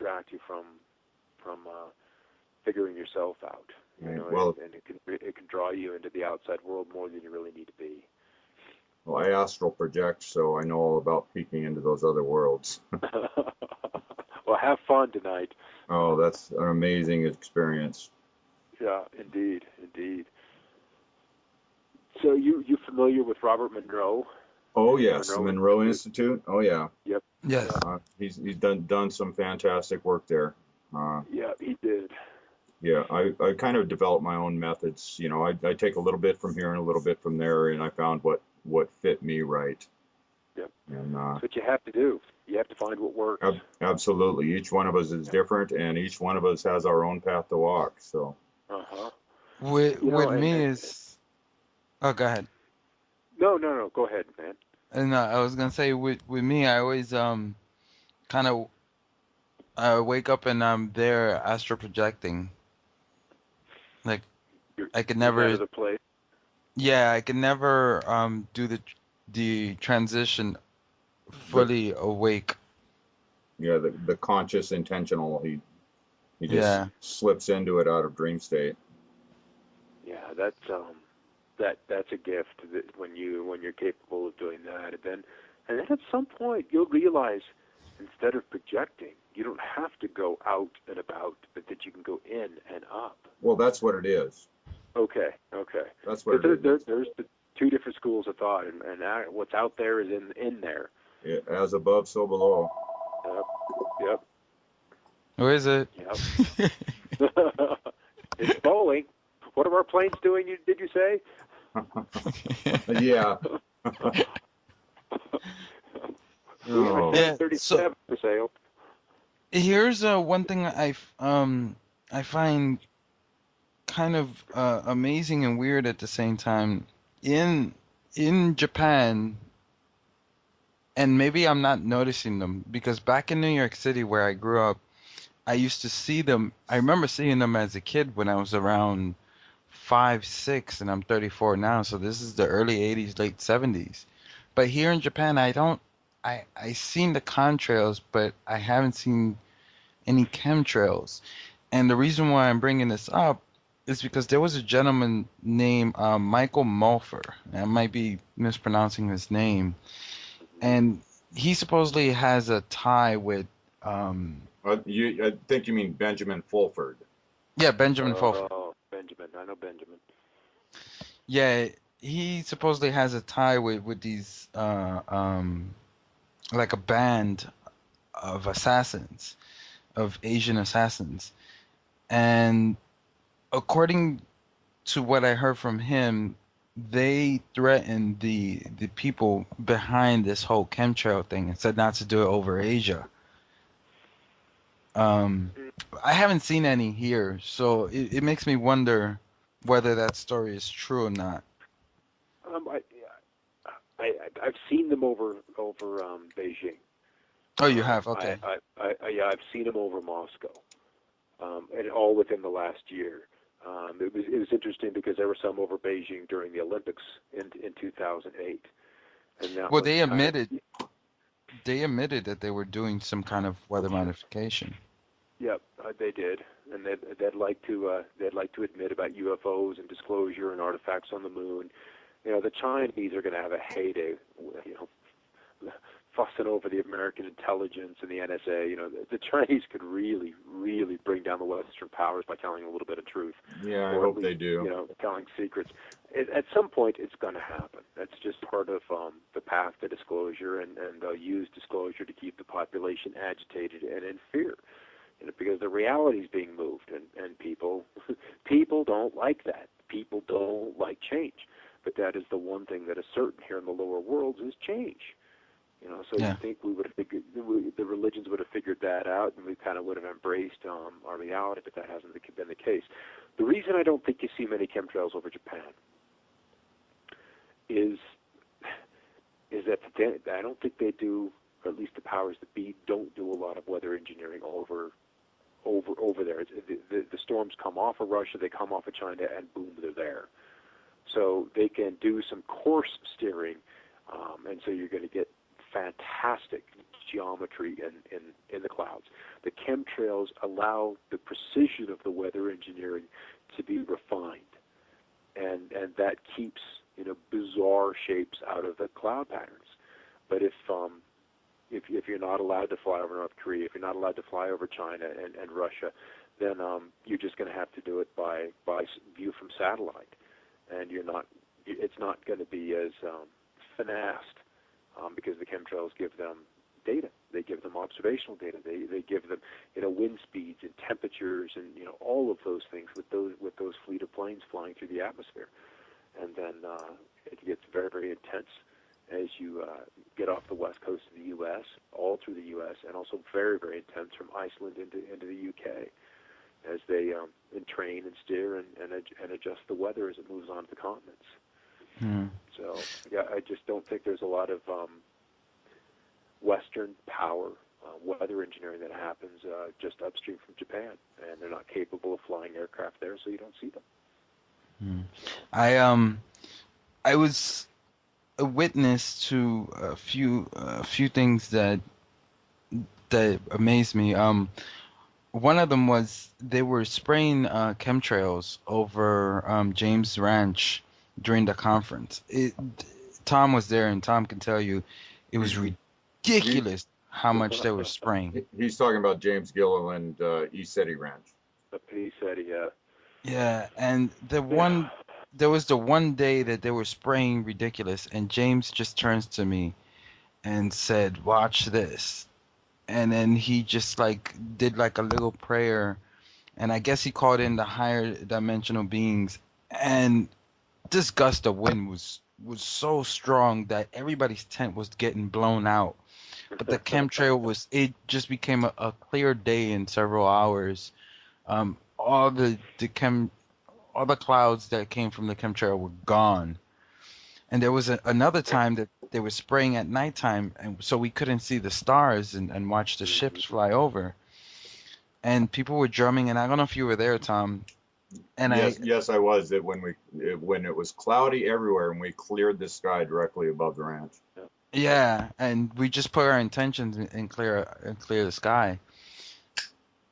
distract you from figuring yourself out. You know, well, and it can draw you into the outside world more than you really need to be. well, I astral project, so I know all about peeking into those other worlds. Well, have fun tonight. Oh, that's an amazing experience. Yeah, indeed, indeed. So you familiar with Robert Monroe? Oh The yes, the Monroe Monroe Institute? Institute. Oh yeah, Yep. Yes. Yeah. he's done some fantastic work there. Uh, Yeah, he did. yeah, I kind of developed my own methods. You know, I take a little bit from here and a little bit from there, and I found what fit me right. Yep. And That's what you have to do. You have to find what works. absolutely, each one of us is different, and each one of us has our own path to walk. So. Uh-huh. With me is, oh, go ahead. No. Go ahead, man. And I was gonna say with me, I always kind of wake up and I'm there astral projecting. Like I could You're out never, of the place. yeah, I could never do the transition The fully awake. yeah, the conscious intentional, he just Yeah. slips into it out of dream state. Yeah, that's a gift that when you're capable of doing that, and then at some point you'll realize instead of projecting, you don't have to go out and about, but that you can go in and up. Well, that's what it is. Okay. That's what it is. There's the two different schools of thought, and what's out there is in there. As above, so below. Yep. Where is it? Yep. It's bowling. What are our planes doing? Did you say? Yeah. Oh. We have a 37 for sale. Here's one thing I find kind of amazing and weird at the same time. In Japan, and maybe I'm not noticing them because back in New York City where I grew up, I used to see them. I remember seeing them as a kid when I was around 5, 6, and I'm 34 now. So this is the early 80s, late 70s. But here in Japan, I seen the contrails, but I haven't seen any chemtrails. And the reason why I'm bringing this up is because there was a gentleman named Michael Mulfer. I might be mispronouncing his name, and he supposedly has a tie with I think you mean Benjamin Fulford. yeah, Benjamin Fulford. Oh, Benjamin. I know Benjamin. Yeah, he supposedly has a tie with these like a band of assassins, of Asian assassins. And according to what I heard from him, they threatened the people behind this whole chemtrail thing and said not to do it over Asia. I haven't seen any here, so it makes me wonder whether that story is true or not. I've seen them over Beijing. Oh, you have? Okay. Yeah, I've seen them over Moscow, and all within the last year. It was interesting because there were some over Beijing during the Olympics in 2008, and that Well, was they admitted that they were doing some kind of weather modification. Yep, they did, and they'd like to admit about UFOs and disclosure and artifacts on the moon. You know, the Chinese are going to have a heyday, you know, fussing over the American intelligence and the NSA. You know, the Chinese could really, really bring down the Western powers by telling a little bit of truth. Yeah, I or hope at least, they do. You know, telling secrets. At some point, it's going to happen. That's just part of the path to disclosure, and they'll use disclosure to keep the population agitated and in fear. You know, because the reality is being moved, and people don't like that. People don't like change. But that is the one thing that is certain here in the lower worlds is change. You know, so you think we would have figured, the religions would have figured that out, and we kind of would have embraced our reality, but that hasn't been the case. The reason I don't think you see many chemtrails over Japan is that I don't think they do, or at least the powers that be don't do a lot of weather engineering over there. The storms come off of Russia, they come off of China, and boom, they're there. So they can do some course steering, and so you're going to get fantastic geometry in the clouds. The chemtrails allow the precision of the weather engineering to be refined, and that keeps bizarre shapes out of the cloud patterns. But if you're not allowed to fly over North Korea, if you're not allowed to fly over China and Russia, then you're just going to have to do it by view from satellite, and it's not going to be as finessed because the chemtrails give them data. They give them observational data. They give them wind speeds and temperatures and all of those things with those fleet of planes flying through the atmosphere, and then it gets very, very intense as you get off the west coast of the U.S., all through the U.S., and also very, very intense from Iceland into the U.K. as they entrain and steer and adjust the weather as it moves on to the continents. So, yeah, I just don't think there's a lot of Western power weather engineering that happens just upstream from Japan, and they're not capable of flying aircraft there, so you don't see them. I was a witness to a few things that amazed me. One of them was they were spraying chemtrails over James Ranch during the conference. Tom was there, and Tom can tell you it was ridiculous how much they were spraying. He's talking about James Gilliland, ECETI Ranch. The ECETI, yeah. Yeah, and there was the one day that they were spraying ridiculous, and James just turns to me and said, "Watch this." And then he just did a little prayer, and I guess he called in the higher dimensional beings, and this gust of wind was so strong that everybody's tent was getting blown out. But the chemtrail it just became a clear day in several hours. All the clouds that came from the chemtrail were gone. And there was another time that they were spraying at nighttime, and so we couldn't see the stars and watch the ships fly over. And people were drumming, and I don't know if you were there, Tom. And yes, I was. When it was cloudy everywhere, and we cleared the sky directly above the ranch. Yeah, and we just put our intentions and clear the sky.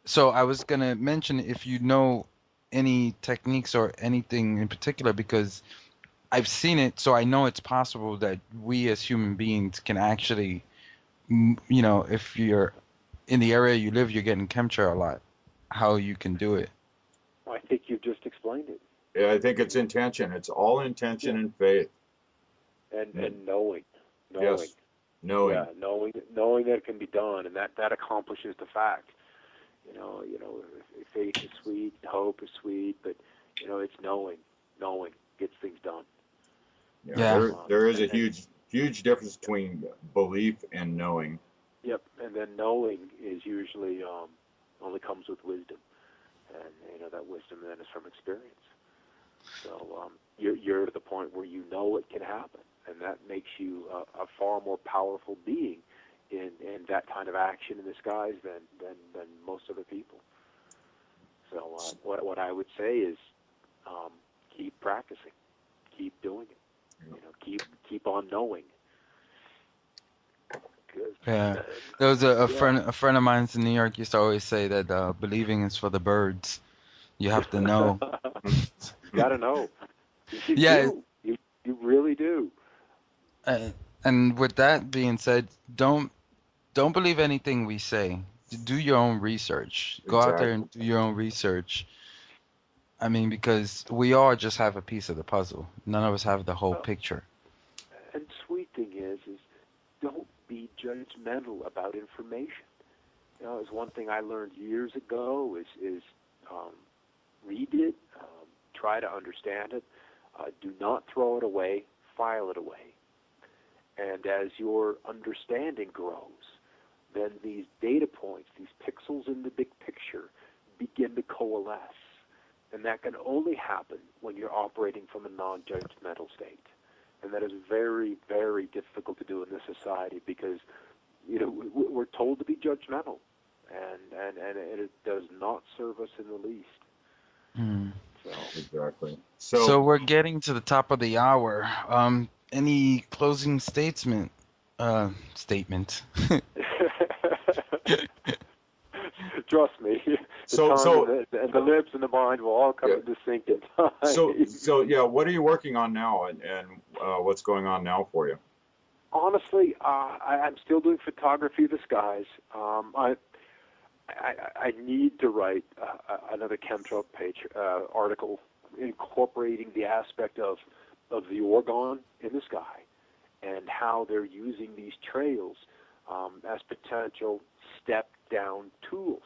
So I was gonna mention if you know any techniques or anything in particular, because I've seen it, so I know it's possible that we as human beings can actually, if you're in the area you live, you're getting chemtrail a lot, how you can do it. I think you've just explained it. Yeah, I think it's intention. It's all intention and faith. And knowing. Yes, knowing. Yeah, knowing that it can be done, and that accomplishes the fact. Faith is sweet, hope is sweet, but it's knowing gets things done. Yeah. There is a huge difference between belief and knowing. Yep, and then knowing is usually only comes with wisdom, and that wisdom then is from experience. So you're at the point where you know it can happen, and that makes you a far more powerful being in that kind of action in the skies than most other people. So what I would say is keep practicing, keep doing it, keep on knowing. Yeah, there was a friend of mine in New York used to always say that believing is for the birds. You have to know. You gotta know. You do. You really do. And with that being said, don't believe anything we say. Do your own research. Go out there and do your own research. I mean, because we all just have a piece of the puzzle. None of us have the whole picture. And sweet thing is don't be judgmental about information. It's one thing I learned years ago is read it, try to understand it, do not throw it away, file it away. And as your understanding grows, then these data points, these pixels in the big picture, begin to coalesce. And that can only happen when you're operating from a non-judgmental state. And that is very, very difficult to do in this society because, we're told to be judgmental. And it does not serve us in the least. Exactly. So we're getting to the top of the hour. Any closing statement statement. Trust me, the tongue and the lips and the mind will all come into sync in time. So yeah, what are you working on now, and what's going on now for you? Honestly, I'm still doing photography of the skies. I need to write another chemtrail article incorporating the aspect of the orgone in the sky and how they're using these trails as potential step-down tools.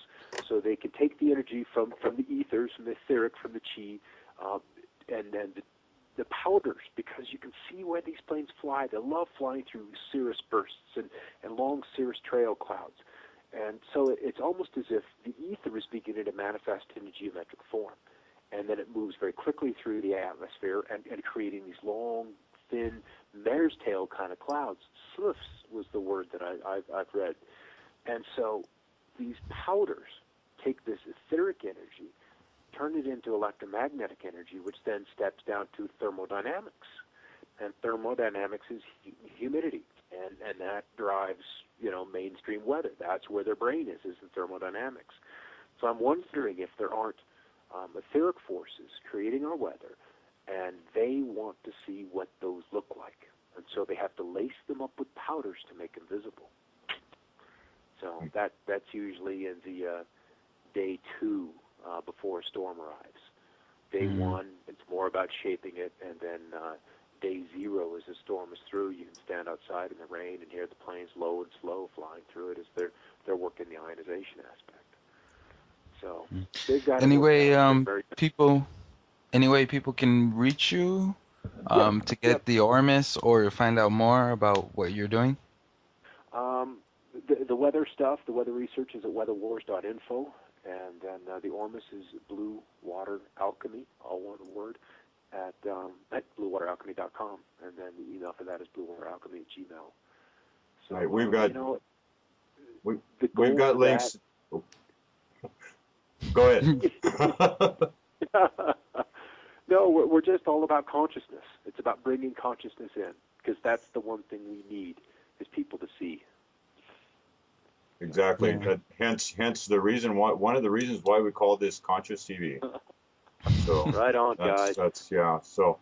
So they can take the energy from the ethers, from the etheric, from the chi, and then the powders, because you can see where these planes fly. They love flying through cirrus bursts and long cirrus trail clouds. And so it's almost as if the ether is beginning to manifest in a geometric form. And then it moves very quickly through the atmosphere and creating these long, thin, mare's tail kind of clouds. Sliffs was the word that I've read. And so these powders take this etheric energy, turn it into electromagnetic energy, which then steps down to thermodynamics. And thermodynamics is humidity, and that drives, mainstream weather. That's where their brain is in thermodynamics. So I'm wondering if there aren't etheric forces creating our weather, and they want to see what those look like. And so they have to lace them up with powders to make them visible. So that's usually in the day 2 before a storm arrives. Day 1, it's more about shaping it, and then day 0, as the storm is through, you can stand outside in the rain and hear the planes low and slow flying through it as they're working the ionization aspect. So they've got people can reach you to get the Ormus or find out more about what you're doing. The weather stuff, the weather research is at weatherwars.info, and then the Ormus is Blue Water Alchemy, all one word, at bluewateralchemy.com, and then the email for that is bluewateralchemy@gmail. So right, we've got links. Go ahead. No, we're just all about consciousness. It's about bringing consciousness in, because that's the one thing we need is people to see. Exactly. Yeah. Hence the reason why, one of the reasons why we call this ConsciousTV. So right on, guys. That's yeah. So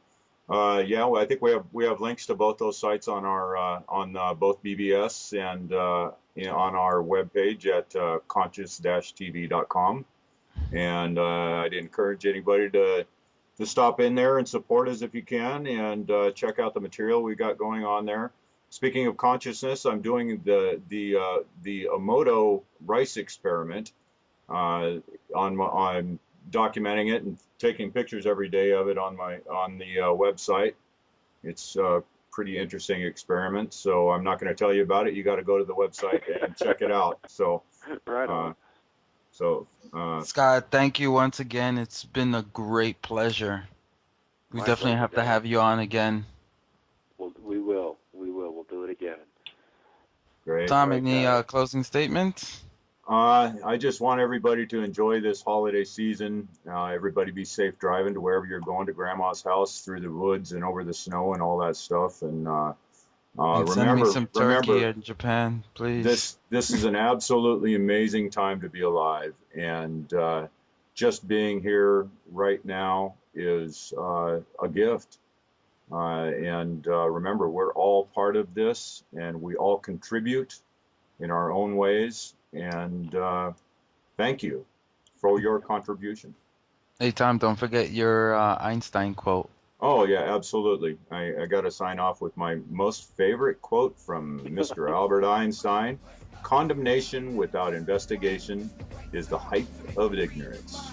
well, I think we have links to both those sites on our on both BBS and on our webpage at conscious-tv.com. And I'd encourage anybody to stop in there and support us if you can, and check out the material we got going on there. Speaking of consciousness, I'm doing the Emoto rice experiment. I'm documenting it and taking pictures every day of it on the website. It's a pretty interesting experiment, so I'm not going to tell you about it. You got to go to the website and check it out. So right on. Scott, thank you once again. It's been a great pleasure. We definitely have to have you on again. Well, we will. We'll do it again. Great. Tom, any closing statements? I just want everybody to enjoy this holiday season. Everybody be safe driving to wherever you're going, to Grandma's house, through the woods and over the snow and all that stuff. And send me some turkey in Japan, please. This is an absolutely amazing time to be alive, and just being here right now is a gift. And remember, we're all part of this, and we all contribute in our own ways. And thank you for your contribution. Hey, Tom, don't forget your Einstein quote. Oh, yeah, absolutely. I got to sign off with my most favorite quote from Mr. Albert Einstein. Condemnation without investigation is the height of ignorance.